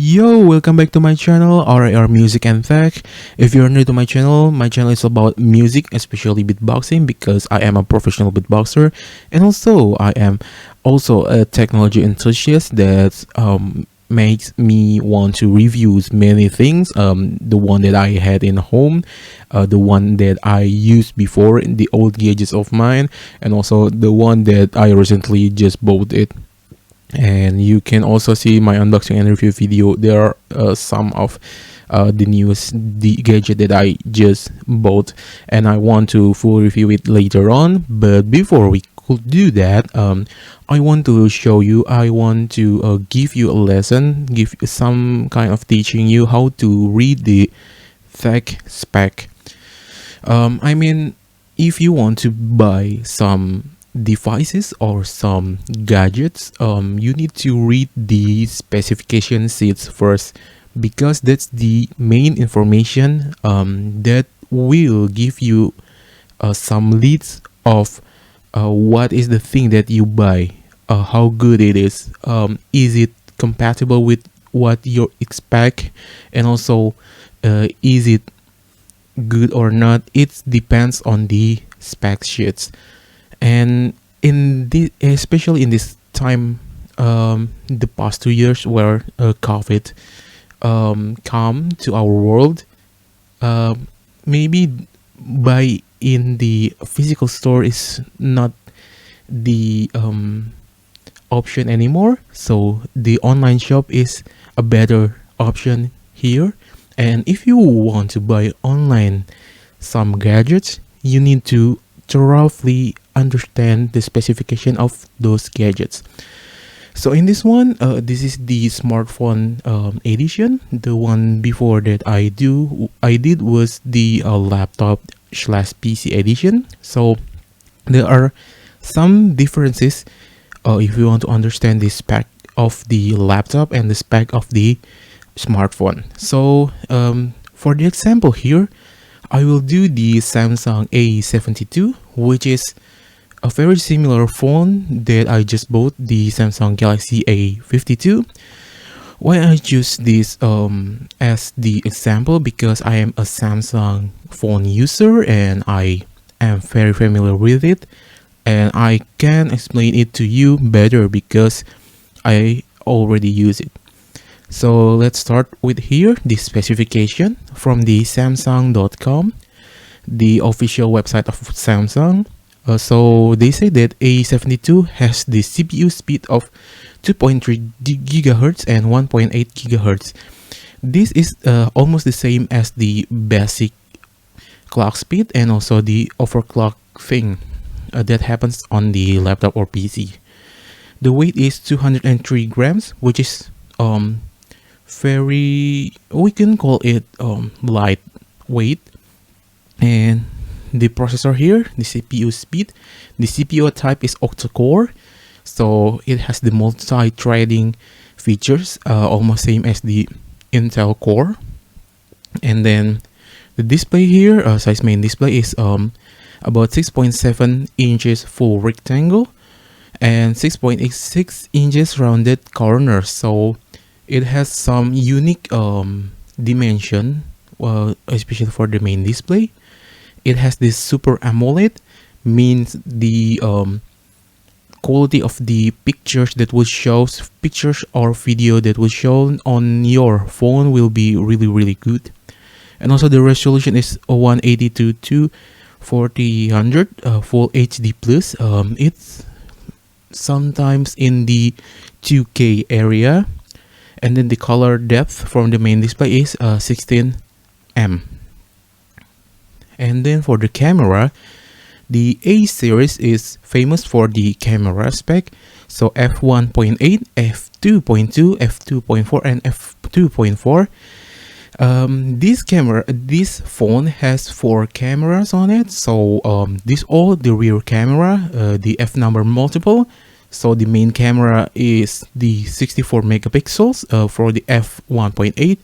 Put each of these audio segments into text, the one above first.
Yo, welcome back to my channel, R.A.R Music and Tech. If you're new to my channel is about music, especially beatboxing, because I am a professional beatboxer, and also I am also a technology enthusiast that makes me want to review many things. The one that I had in home, the one that I used before in the old gadgets of mine, and also the one that I recently just bought it. And you can also see my unboxing and review video. There are some of the gadget that I just bought, and I want to full review it later on. But before we could do that, I want to show you, I want to give you a lesson, give you some kind of teaching you how to read the tech spec. I mean, if you want to buy some devices or some gadgets, you need to read the specification sheets first, because that's the main information that will give you some leads of what is the thing that you buy, how good it is it compatible with what you expect, and also is it good or not. It depends on the spec sheets. And especially in this time, the past 2 years where COVID come to our world, maybe buy in the physical store is not the option anymore. So the online shop is a better option here. And if you want to buy online some gadgets, you need to thoroughly understand the specification of those gadgets. So in this one, this is the smartphone edition. The one before that I did was the laptop/PC edition. So there are some differences if you want to understand the spec of the laptop and the spec of the smartphone. So for the example here, I will do the Samsung A72, which is a very similar phone that I just bought, the Samsung Galaxy A52. Why I choose this as the example? Because I am a Samsung phone user and I am very familiar with it, and I can explain it to you better because I already use it. So let's start with here, the specification from the Samsung.com, the official website of Samsung. So they say that A72 has the CPU speed of 2.3 GHz and 1.8 GHz. This is almost the same as the basic clock speed and also the overclock thing that happens on the laptop or PC. The weight is 203 grams, which is we can call it lightweight. And the processor here, the CPU speed, the CPU type is octa-core, so it has the multi-threading features, almost same as the Intel Core. And then the display here, size main display is about 6.7 inches full rectangle and 6.86 inches rounded corners. So it has some unique dimension, especially for the main display. It has this Super AMOLED, means the quality of the pictures or video that will show on your phone will be really good. And also the resolution is 182 to 4000 full HD plus. It's sometimes in the 2K area. And then the color depth from the main display is 16M. And then for the camera, the A series is famous for the camera spec. So f1.8, f2.2, f2.4, and f2.4. This phone has 4 cameras on it. So the rear camera, the f number multiple. So the main camera is the 64 megapixels for the f1.8.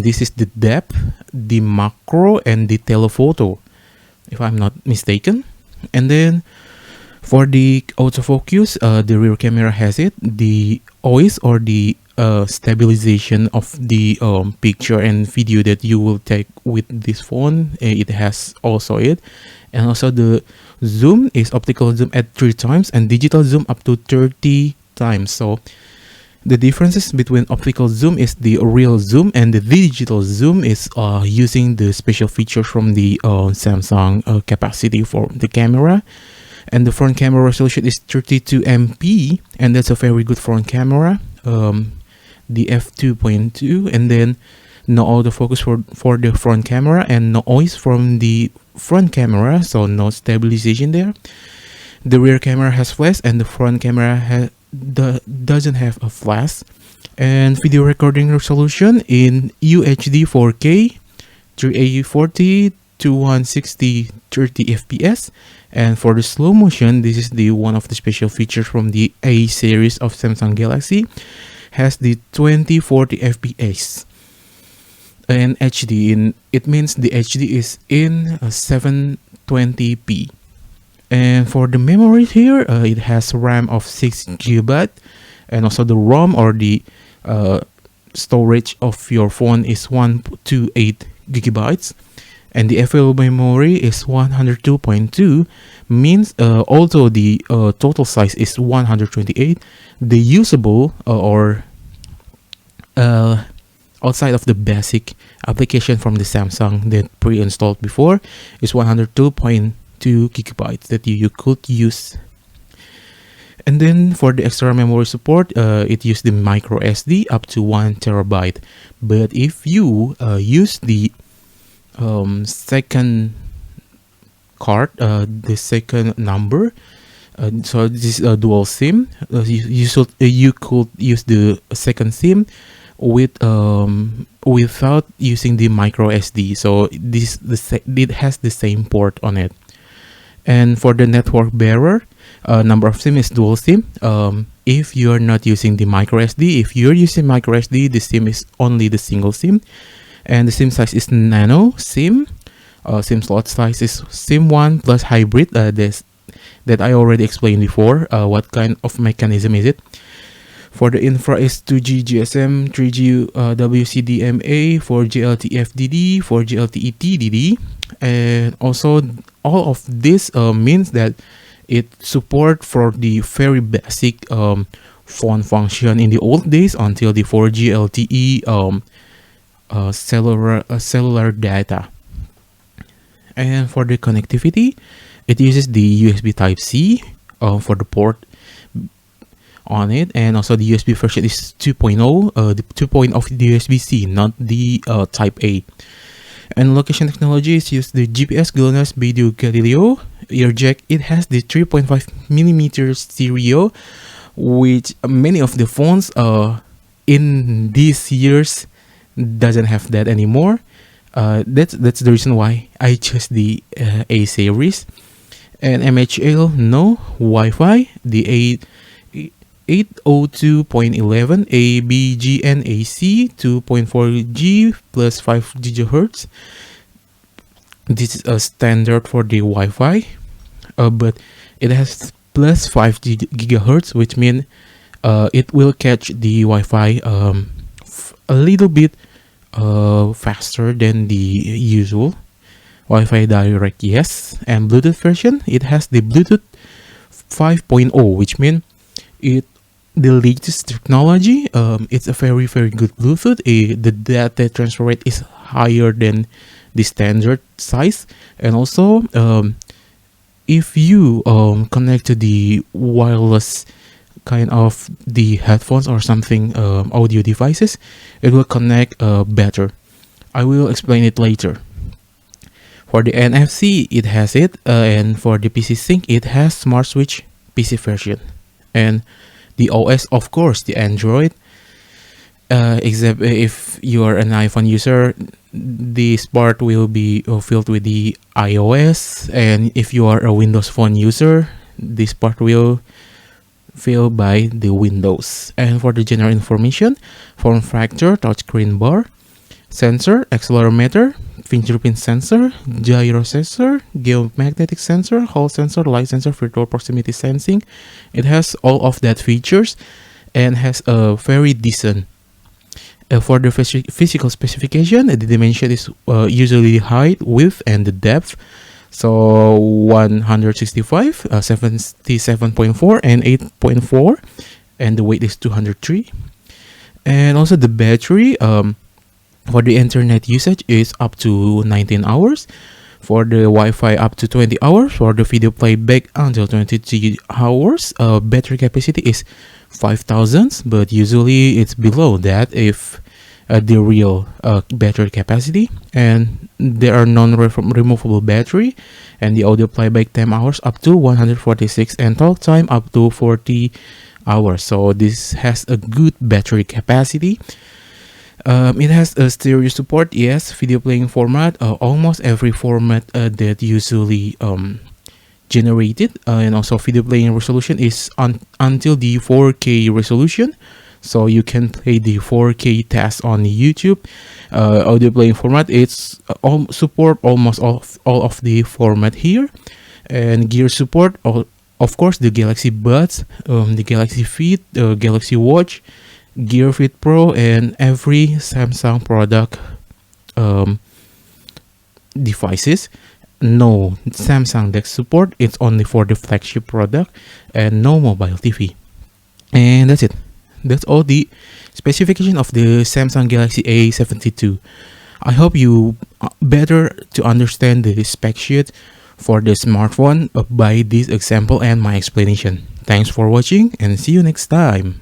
This is the depth, the macro, and the telephoto, if I'm not mistaken. And then for the autofocus, the rear camera has it, the OIS or the stabilization of the picture and video that you will take with this phone. It has also it. And also the zoom is optical zoom at 3 times and digital zoom up to 30 times. So the differences between optical zoom is the real zoom, and the digital zoom is using the special feature from the Samsung capacity for the camera. And the front camera resolution is 32 MP, and that's a very good front camera. The f2.2, and then no autofocus for the front camera, and no noise from the front camera, so no stabilization there. The rear camera has flash, and the front camera doesn't have a flash. And video recording resolution in UHD 4K 340 to 160 30 fps. And for the slow motion, this is the one of the special features from the A series of Samsung Galaxy, has the 2040 fps. And HD, it means the HD is in 720p. And for the memory here, it has RAM of 6GB, and also the ROM, or the storage of your phone, is 128GB, and the available memory is 102.2. Means although the total size is 128, the usable or outside of the basic application from the Samsung that pre-installed before is 102.2 gigabytes that you could use. And then for the extra memory support, it used the micro SD up to 1 terabyte. But if you use the second card, the second number, so this is a dual SIM, you could use the second SIM without using the micro SD. So it has the same port on it. And for the network bearer, number of SIM is dual SIM. If you are not using the micro SD, if you're using micro SD, the SIM is only the single SIM. And the SIM size is nano SIM. SIM slot size is SIM1 plus hybrid. That I already explained before. What kind of mechanism is it? For the infra is 2G GSM, 3G WCDMA, 4G LTE FDD, 4G LTE TDD. And also all of this means that it support for the very basic phone function in the old days until the 4G LTE cellular data. And for the connectivity, it uses the USB Type-C for the port on it, and also the USB version is 2.0, the 2.0 of the USB-C, not the Type A. And location technologies use the GPS GLONASS Beidou Galileo ear jack. It has the 3.5mm stereo, which many of the phones in these years doesn't have that anymore. That's the reason why I chose the A series. And MHL, no. Wi-Fi, the 802.11 ABGNAC 2.4G plus 5 GHz. This is a standard for the Wi-Fi, but it has plus 5 GHz, which means it will catch the Wi-Fi a little bit faster than the usual Wi-Fi direct. Yes. And Bluetooth version, it has the Bluetooth 5.0, which means the latest technology. It's a very good Bluetooth. The data transfer rate is higher than the standard size, and also if you connect to the wireless kind of the headphones or something, audio devices, it will connect better. I will explain it later. For the NFC, it has it, and for the PC Sync, it has Smart Switch PC version. And the OS, of course, the Android, except if you are an iPhone user, this part will be filled with the iOS, and if you are a Windows Phone user, this part will filled by the Windows. And for the general information, form factor, touchscreen bar, sensor, accelerometer, fingerprint sensor, gyro sensor, geomagnetic sensor, hall sensor, light sensor, virtual proximity sensing. It has all of that features. and has a very decent. For the physical specification, the dimension is usually the height, width, and the depth. So 165, 77.4, and 8.4, and the weight is 203. And also the battery for the internet usage is up to 19 hours. For the Wi-Fi, up to 20 hours. For the video playback, until 23 hours. Battery capacity is 5,000, but usually it's below that if the real battery capacity. And there are non-removable battery, and the audio playback time hours up to 146, and talk time up to 40 hours. So this has a good battery capacity. It has a stereo support, yes, video playing format, almost every format that usually generated, and also video playing resolution is until the 4K resolution, so you can play the 4K test on YouTube. Audio playing format, it's support almost all of the format here, and gear support, of course, the Galaxy Buds, the Galaxy Fit, Galaxy Watch, Gear Fit Pro, and every Samsung product devices. No Samsung DeX support, it's only for the flagship product, and no mobile TV. And that's it. That's all the specification of the Samsung Galaxy A72. I hope you better to understand the spec sheet for the smartphone by this example and my explanation. Thanks for watching, and see you next time.